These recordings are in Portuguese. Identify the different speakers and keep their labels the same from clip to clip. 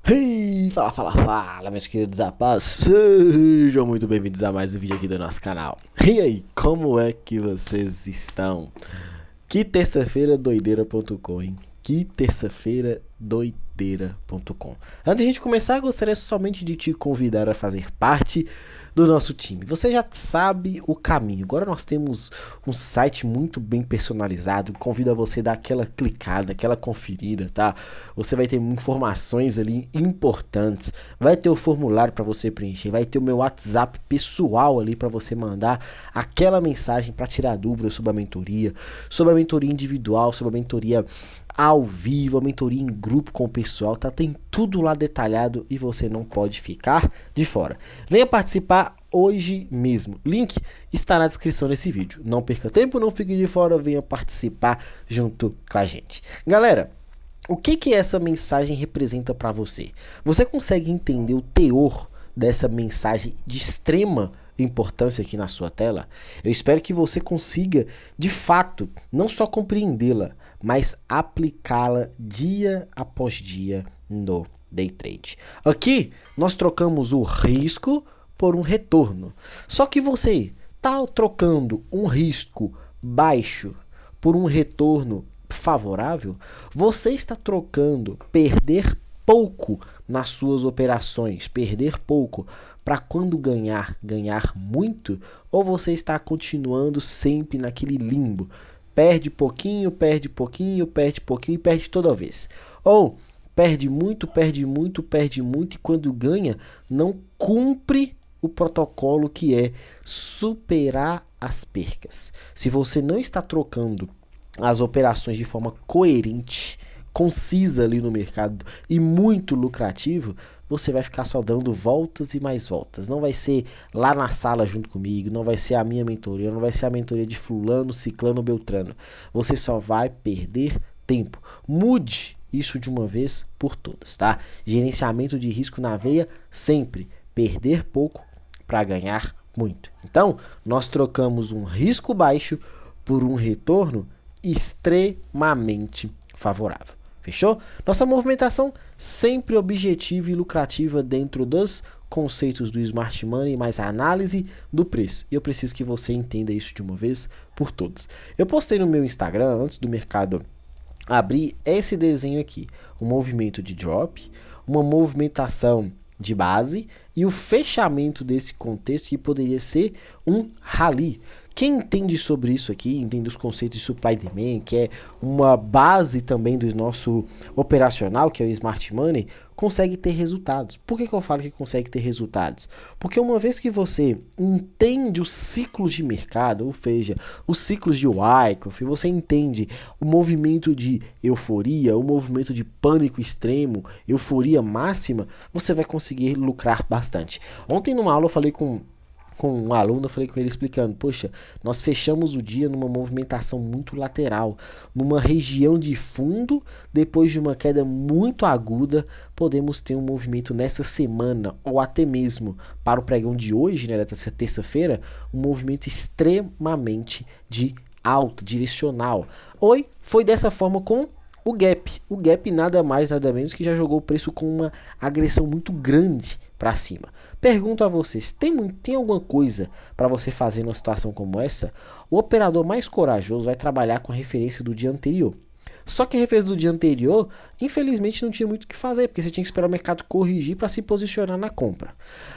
Speaker 1: Hey, fala, meus queridos rapazes, sejam muito bem-vindos a mais um vídeo aqui do nosso canal. E aí, como é que vocês estão? Que terça-feira doideira.com, hein? Que terça-feira doideira.com. Antes de a gente começar, gostaria somente de te convidar a fazer parte do nosso time. Você já sabe o caminho. Agora nós temos um site muito bem personalizado. Convido a você a dar aquela clicada, aquela conferida, tá? Você vai ter informações ali importantes. Vai ter o formulário para você preencher. Vai ter o meu WhatsApp pessoal ali para você mandar aquela mensagem para tirar dúvidas sobre a mentoria individual, sobre a mentoria ao vivo, a mentoria em grupo com o pessoal, tá? Tem tudo lá detalhado e você não pode ficar de fora. Venha participar hoje mesmo. Link está na descrição desse vídeo. Não perca tempo, não fique de fora, venha participar junto com a gente. Galera, o que essa mensagem representa para você? Você consegue entender o teor dessa mensagem de extrema importância aqui na sua tela? Eu espero que você consiga, de fato, não só compreendê-la, mas aplicá-la dia após dia no day trade. Aqui nós trocamos o risco por um retorno. Só que você está trocando um risco baixo por um retorno favorável, você está trocando perder pouco nas suas operações, perder pouco para quando ganhar muito, ou você está continuando sempre naquele limbo? Perde pouquinho, perde pouquinho, perde pouquinho e perde toda vez. Ou perde muito e quando ganha não cumpre o protocolo que é superar as percas. Se você não está trocando as operações de forma coerente, concisa ali no mercado e muito lucrativo, você vai ficar só dando voltas e mais voltas. Não vai ser lá na sala junto comigo, não vai ser a minha mentoria, não vai ser a mentoria de fulano, ciclano, beltrano. Você só vai perder tempo. Mude isso de uma vez por todas, tá? Gerenciamento de risco na veia, sempre perder pouco para ganhar muito. Então, nós trocamos um risco baixo por um retorno extremamente favorável. Fechou? Nossa movimentação sempre objetiva e lucrativa dentro dos conceitos do Smart Money, mais a análise do preço. E eu preciso que você entenda isso de uma vez por todas. Eu postei no meu Instagram, antes do mercado abrir, esse desenho aqui. Um movimento de drop, uma movimentação de base e o fechamento desse contexto que poderia ser um rally. Quem entende sobre isso aqui, entende os conceitos de supply and demand, que é uma base também do nosso operacional, que é o Smart Money, consegue ter resultados. Por que eu falo que consegue ter resultados? Porque uma vez que você entende os ciclos de mercado, ou seja, os ciclos de Wyckoff, você entende o movimento de euforia, o movimento de pânico extremo, euforia máxima, você vai conseguir lucrar bastante. Ontem numa aula eu falei com um aluno, eu falei com ele explicando, poxa, nós fechamos o dia numa movimentação muito lateral, numa região de fundo, depois de uma queda muito aguda, podemos ter um movimento nessa semana, ou até mesmo para o pregão de hoje, né, dessa terça-feira, um movimento extremamente de alta, direcional. Foi dessa forma com o gap. O gap nada mais, nada menos que já jogou o preço com uma agressão muito grande para cima. Pergunto a vocês, tem alguma coisa para você fazer numa situação como essa? O operador mais corajoso vai trabalhar com a referência do dia anterior. Só que a referência do dia anterior, infelizmente, não tinha muito o que fazer, porque você tinha que esperar o mercado corrigir para se posicionar na compra.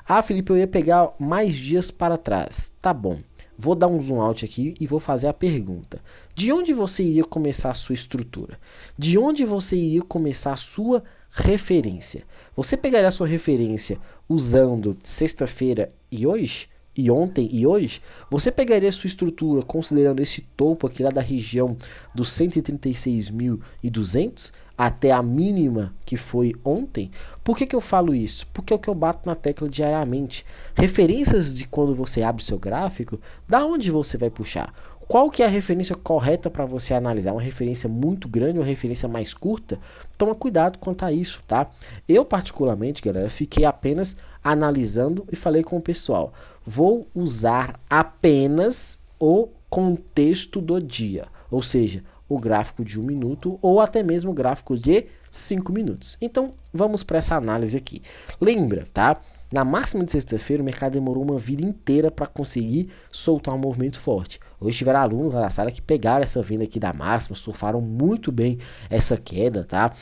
Speaker 1: Ah, Felipe, eu ia pegar mais dias para trás. Tá bom. Vou dar um zoom out aqui e vou fazer a pergunta. De onde você iria começar a sua estrutura? De onde você iria começar a sua referência? Você pegaria a sua referência usando sexta-feira e hoje? E ontem e hoje? Você pegaria a sua estrutura considerando esse topo aqui lá da região dos 136.200 até a mínima que foi ontem? Por que eu falo isso? Porque é o que eu bato na tecla diariamente. Referências de quando você abre seu gráfico, da onde você vai puxar? Qual que é a referência correta para você analisar? Uma referência muito grande ou uma referência mais curta? Toma cuidado quanto a isso, tá? Eu particularmente, galera, fiquei apenas analisando e falei com o pessoal. Vou usar apenas o contexto do dia, ou seja, o gráfico de 1 minuto ou até mesmo o gráfico de 5 minutos. Então, vamos para essa análise aqui. Lembra, tá? Na máxima de sexta-feira, o mercado demorou uma vida inteira para conseguir soltar um movimento forte. Hoje tiveram alunos lá na sala que pegaram essa venda aqui da máxima, surfaram muito bem essa queda, tá?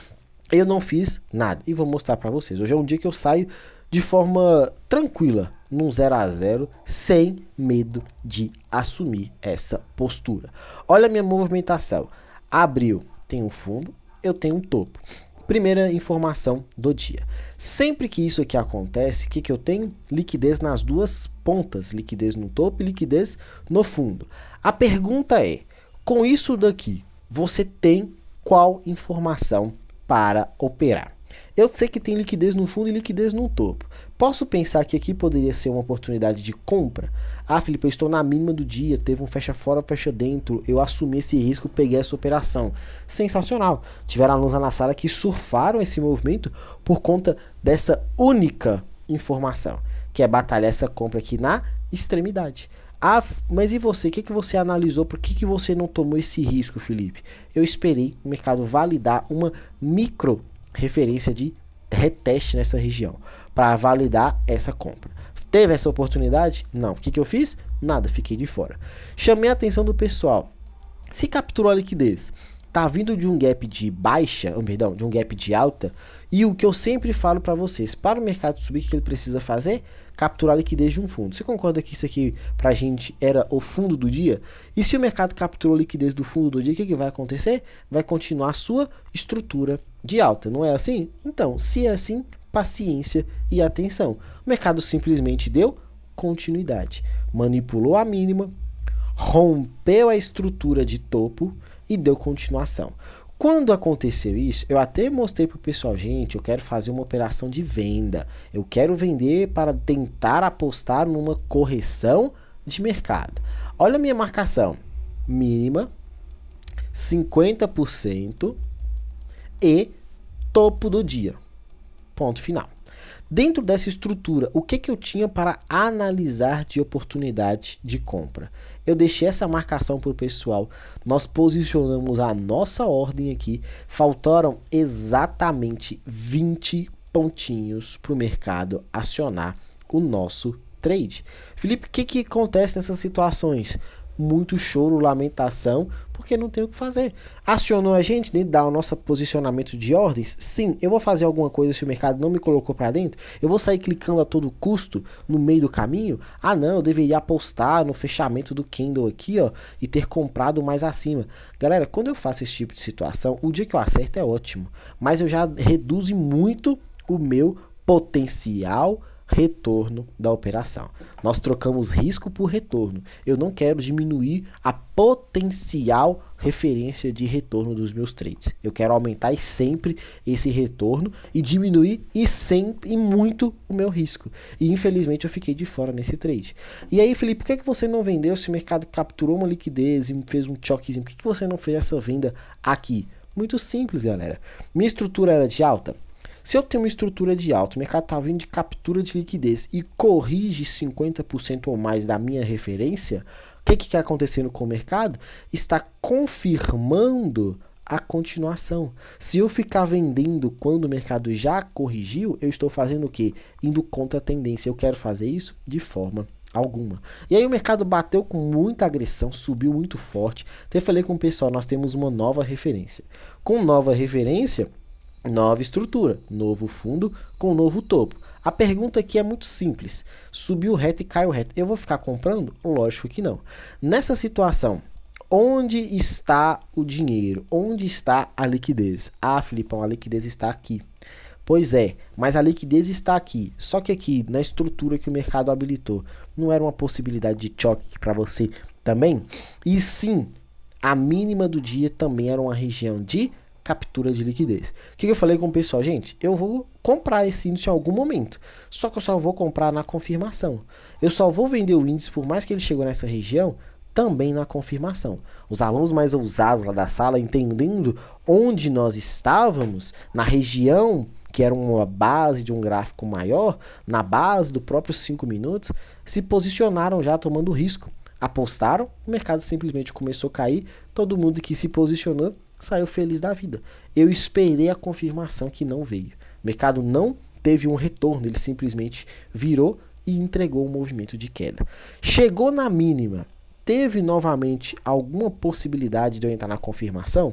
Speaker 1: Eu não fiz nada e vou mostrar para vocês. Hoje é um dia que eu saio de forma tranquila, num 0 a 0, sem medo de assumir essa postura. Olha a minha movimentação. Abriu, tem um fundo, eu tenho um topo. Primeira informação do dia. Sempre que isso aqui acontece, o que eu tenho? Liquidez nas duas pontas, liquidez no topo e liquidez no fundo. A pergunta é, com isso daqui, você tem qual informação para operar? Eu sei que tem liquidez no fundo e liquidez no topo. Posso pensar que aqui poderia ser uma oportunidade de compra? Ah, Felipe, eu estou na mínima do dia, teve um fecha fora, fecha dentro, eu assumi esse risco, peguei essa operação. Sensacional. Tiveram alunos lá na sala que surfaram esse movimento por conta dessa única informação, que é batalhar essa compra aqui na extremidade. Ah, mas e você? O que você analisou? Por que você não tomou esse risco, Felipe? Eu esperei o mercado validar uma micro referência de reteste nessa região para validar essa compra. Teve essa oportunidade? Não. O que eu fiz? Nada, fiquei de fora. Chamei a atenção do pessoal. Se capturou a liquidez, tá vindo de um gap de baixa, perdão, de um gap de alta, e o que eu sempre falo para vocês, para o mercado subir, o que ele precisa fazer? Capturar a liquidez de um fundo. Você concorda que isso aqui pra gente era o fundo do dia? E se o mercado capturou a liquidez do fundo do dia, o que vai acontecer? Vai continuar a sua estrutura de alta, não é assim? Então, se é assim, paciência e atenção. O mercado simplesmente deu continuidade, manipulou a mínima, rompeu a estrutura de topo e deu continuação. Quando aconteceu isso, eu até mostrei para o pessoal, gente, eu quero fazer uma operação de venda, eu quero vender para tentar apostar numa correção de mercado. Olha a minha marcação, mínima, 50% e topo do dia, ponto final. Dentro dessa estrutura, o que eu tinha para analisar de oportunidade de compra? Eu deixei essa marcação para o pessoal, nós posicionamos a nossa ordem aqui, faltaram exatamente 20 pontinhos para o mercado acionar o nosso trade. Felipe, o que acontece nessas situações? Muito choro, lamentação, porque não tem o que fazer. Acionou a gente dentro do nosso posicionamento de ordens? Sim. Eu vou fazer alguma coisa se o mercado não me colocou para dentro? Eu vou sair clicando a todo custo no meio do caminho? Ah não, eu deveria apostar no fechamento do candle aqui, ó, e ter comprado mais acima. Galera, quando eu faço esse tipo de situação, o dia que eu acerto é ótimo, mas eu já reduzo muito o meu potencial retorno da operação. Nós trocamos risco por retorno. Eu não quero diminuir a potencial referência de retorno dos meus trades. Eu quero aumentar sempre esse retorno e diminuir e muito o meu risco. E infelizmente eu fiquei de fora nesse trade. E aí, Felipe, por que você não vendeu se o mercado capturou uma liquidez e fez um choquezinho? Por que você não fez essa venda aqui? Muito simples, galera. Minha estrutura era de alta. Se eu tenho uma estrutura de alta, o mercado está vindo de captura de liquidez e corrige 50% ou mais da minha referência, o que está acontecendo com o mercado? Está confirmando a continuação. Se eu ficar vendendo quando o mercado já corrigiu, eu estou fazendo o quê? Indo contra a tendência. Eu quero fazer isso de forma alguma. E aí o mercado bateu com muita agressão, subiu muito forte. Até falei com o pessoal, nós temos uma nova referência. Com nova referência, nova estrutura, novo fundo com novo topo. A pergunta aqui é muito simples. Subiu reto e caiu reto. Eu vou ficar comprando? Lógico que não. Nessa situação, onde está o dinheiro? Onde está a liquidez? Ah, Filipão, a liquidez está aqui. Pois é, mas a liquidez está aqui. Só que aqui, na estrutura que o mercado habilitou, não era uma possibilidade de choque para você também? E sim, a mínima do dia também era uma região de captura de liquidez. O que eu falei com o pessoal? Gente, eu vou comprar esse índice em algum momento, só que eu só vou comprar na confirmação. Eu só vou vender o índice, por mais que ele chegou nessa região, também na confirmação. Os alunos mais ousados lá da sala, entendendo onde nós estávamos, na região que era uma base de um gráfico maior, na base do próprio 5 minutos, se posicionaram já tomando risco. Apostaram, o mercado simplesmente começou a cair, todo mundo que se posicionou saiu feliz da vida. Eu esperei a confirmação que não veio. O mercado não teve um retorno, ele simplesmente virou e entregou um movimento de queda. Chegou na mínima, teve novamente alguma possibilidade de eu entrar na confirmação?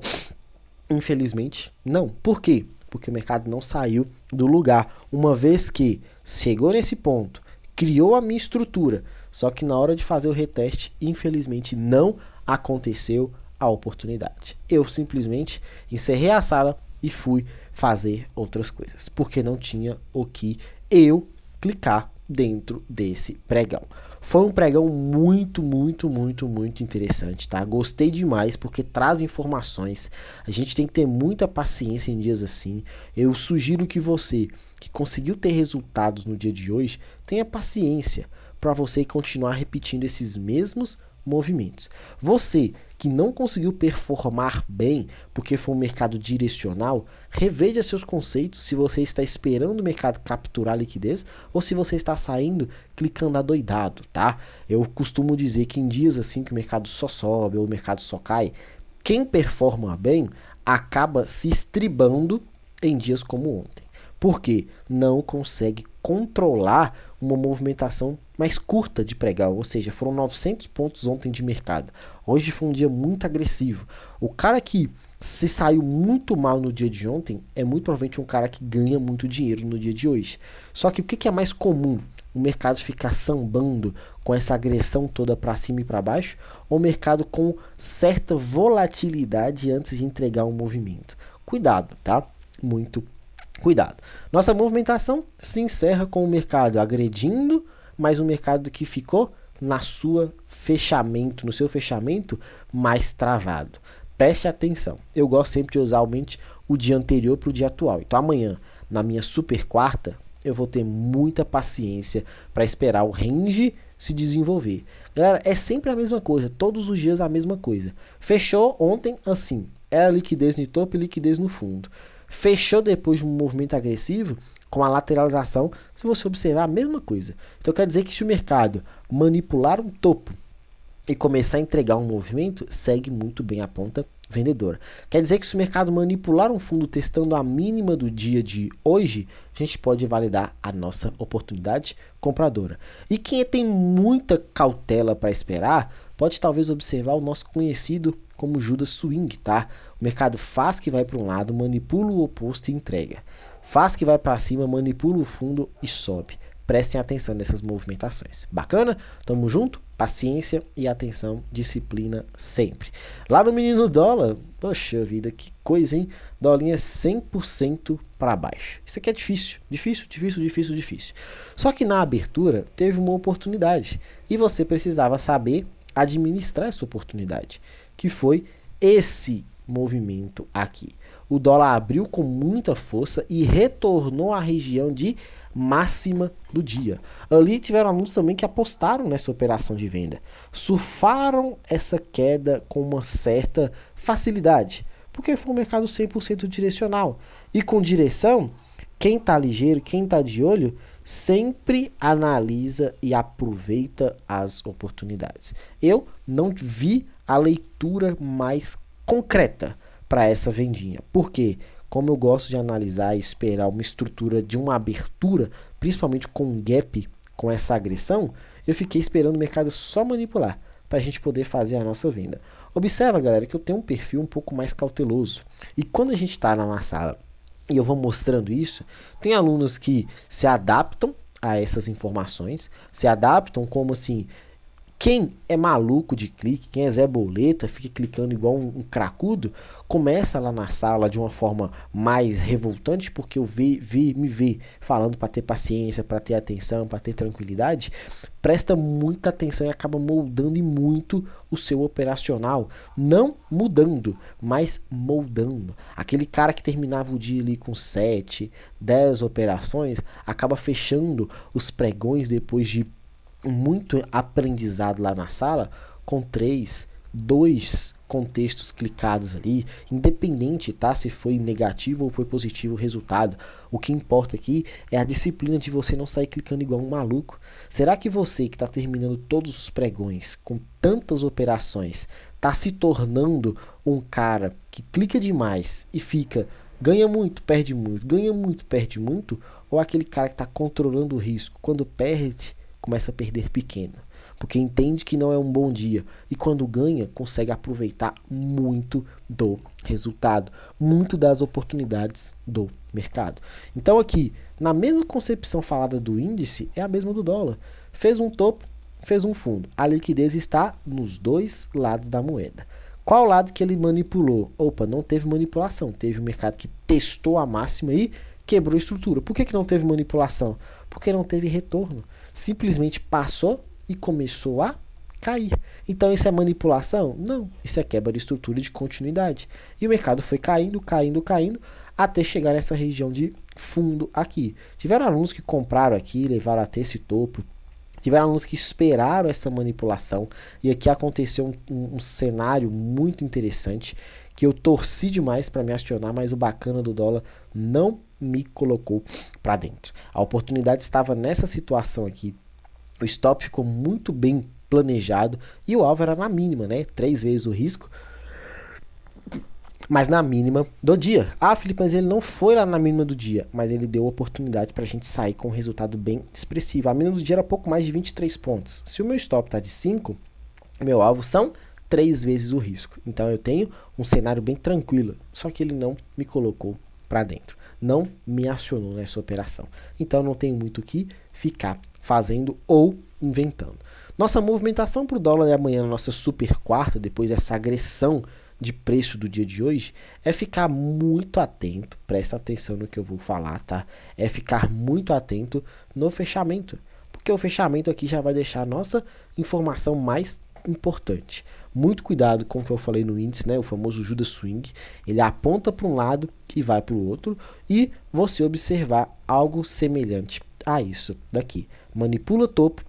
Speaker 1: Infelizmente, não. Por quê? Porque o mercado não saiu do lugar. Uma vez que chegou nesse ponto, criou a minha estrutura, só que na hora de fazer o reteste, infelizmente não aconteceu a oportunidade. Eu simplesmente encerrei a sala e fui fazer outras coisas, porque não tinha o que eu clicar dentro desse pregão. Foi um pregão muito interessante, tá? Gostei demais porque traz informações. A gente tem que ter muita paciência em dias assim. Eu sugiro que você, que conseguiu ter resultados no dia de hoje, tenha paciência para você continuar repetindo esses mesmos movimentos. Você que não conseguiu performar bem porque foi um mercado direcional, reveja seus conceitos se você está esperando o mercado capturar a liquidez ou se você está saindo clicando adoidado, tá? Eu costumo dizer que em dias assim que o mercado só sobe ou o mercado só cai, quem performa bem acaba se estribando em dias como ontem. Porque não consegue controlar uma movimentação mais curta de pregão, ou seja, foram 900 pontos ontem de mercado. Hoje foi um dia muito agressivo. O cara que se saiu muito mal no dia de ontem é muito provavelmente um cara que ganha muito dinheiro no dia de hoje. Só que o que é mais comum? O mercado ficar sambando com essa agressão toda para cima e para baixo, ou o mercado com certa volatilidade antes de entregar um movimento? Cuidado, tá? Muito cuidado. Nossa movimentação se encerra com o mercado agredindo, mas um mercado que ficou no seu fechamento mais travado. Preste atenção. Eu gosto sempre de usar o dia anterior para o dia atual. Então amanhã, na minha super quarta, eu vou ter muita paciência para esperar o range se desenvolver. Galera, é sempre a mesma coisa, todos os dias a mesma coisa. Fechou ontem assim, era liquidez no topo e liquidez no fundo. Fechou depois de um movimento agressivo, com a lateralização, se você observar a mesma coisa. Então quer dizer que se o mercado manipular um topo e começar a entregar um movimento, segue muito bem a ponta vendedora. Quer dizer que se o mercado manipular um fundo testando a mínima do dia de hoje, a gente pode validar a nossa oportunidade compradora. E quem tem muita cautela para esperar, pode talvez observar o nosso conhecido como Judas Swing, tá? O mercado faz que vai para um lado, manipula o oposto e entrega. Faz que vai para cima, manipula o fundo e sobe. Prestem atenção nessas movimentações. Bacana? Tamo junto? Paciência e atenção, disciplina sempre. Lá no menino dólar, poxa vida, que coisa, hein? Dolinha 100% para baixo. Isso aqui é difícil. Só que na abertura teve uma oportunidade e você precisava saber administrar essa oportunidade, que foi esse movimento aqui. O dólar abriu com muita força e retornou à região de máxima do dia. Ali tiveram alunos também que apostaram nessa operação de venda. Surfaram essa queda com uma certa facilidade, porque foi um mercado 100% direcional. E com direção, quem está ligeiro, quem está de olho, sempre analisa e aproveita as oportunidades. Eu não vi a leitura mais concreta para essa vendinha. Por quê? Como eu gosto de analisar e esperar uma estrutura de uma abertura, principalmente com um gap, com essa agressão, eu fiquei esperando o mercado só manipular para a gente poder fazer a nossa venda. Observa, galera, que eu tenho um perfil um pouco mais cauteloso. E quando a gente está na sala e eu vou mostrando isso, tem alunos que se adaptam a essas informações, se adaptam como assim, quem é maluco de clique, quem é Zé Boleta, fica clicando igual um cracudo, começa lá na sala de uma forma mais revoltante, porque eu me vê falando para ter paciência, para ter atenção, para ter tranquilidade, presta muita atenção e acaba moldando e muito o seu operacional, não mudando, mas moldando. Aquele cara que terminava o dia ali com 7, 10 operações, acaba fechando os pregões depois de muito aprendizado lá na sala, com 3, 2, contextos clicados ali, independente, tá? Se foi negativo ou foi positivo o resultado. O que importa aqui é a disciplina de você não sair clicando igual um maluco. Será que você que está terminando todos os pregões com tantas operações está se tornando um cara que clica demais e fica ganha muito, perde muito, ganha muito, perde muito? Ou aquele cara que está controlando o risco, quando perde, começa a perder pequeno? Porque entende que não é um bom dia e quando ganha, consegue aproveitar muito do resultado, muito das oportunidades do mercado. Então aqui, na mesma concepção falada do índice, é a mesma do dólar. Fez um topo, fez um fundo. A liquidez está nos dois lados da moeda. Qual lado que ele manipulou? Opa, não teve manipulação. Teve um mercado que testou a máxima e quebrou a estrutura. Por que não teve manipulação? Porque não teve retorno. Simplesmente passou e começou a cair. Então isso é manipulação? Não, isso é quebra de estrutura de continuidade. E o mercado foi caindo, caindo, caindo, até chegar nessa região de fundo aqui. Tiveram alunos que compraram aqui, levaram até esse topo. Tiveram alunos que esperaram essa manipulação. E aqui aconteceu um cenário muito interessante, que eu torci demais para me acionar, mas o bacana do dólar não me colocou para dentro. A oportunidade estava nessa situação aqui. O stop ficou muito bem planejado e o alvo era na mínima, né? 3 vezes o risco, mas na mínima do dia. Ah, Felipe, mas ele não foi lá na mínima do dia, mas ele deu oportunidade para a gente sair com um resultado bem expressivo. A mínima do dia era pouco mais de 23 pontos. Se o meu stop está de 5, meu alvo são 3 vezes o risco. Então eu tenho um cenário bem tranquilo, só que ele não me colocou para dentro. Não me acionou nessa operação. Então não tenho muito o que ficar fazendo ou inventando. Nossa movimentação para o dólar de amanhã, na nossa super quarta, depois dessa agressão de preço do dia de hoje, é ficar muito atento, presta atenção no que eu vou falar, tá? É ficar muito atento no fechamento, porque o fechamento aqui já vai deixar a nossa informação mais importante. Muito cuidado com o que eu falei no índice, né? O famoso Judas Swing. Ele aponta para um lado e vai para o outro, e você observar algo semelhante a isso daqui. Manipula topo,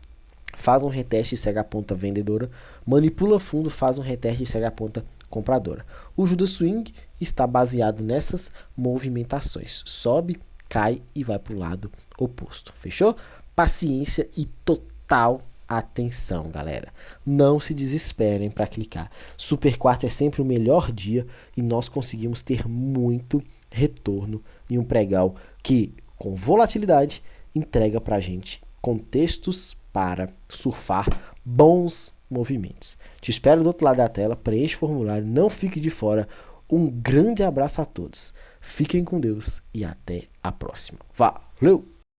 Speaker 1: faz um reteste e segue a ponta vendedora. Manipula fundo, faz um reteste e segue a ponta compradora. O Judas Swing está baseado nessas movimentações. Sobe, cai e vai para o lado oposto. Fechou? Paciência e total atenção, galera. Não se desesperem para clicar. Super quarta é sempre o melhor dia e nós conseguimos ter muito retorno em um pregão que, com volatilidade, entrega para a gente contextos para surfar bons movimentos. Te espero do outro lado da tela, preenche o formulário, não fique de fora. Um grande abraço a todos. Fiquem com Deus e até a próxima. Valeu!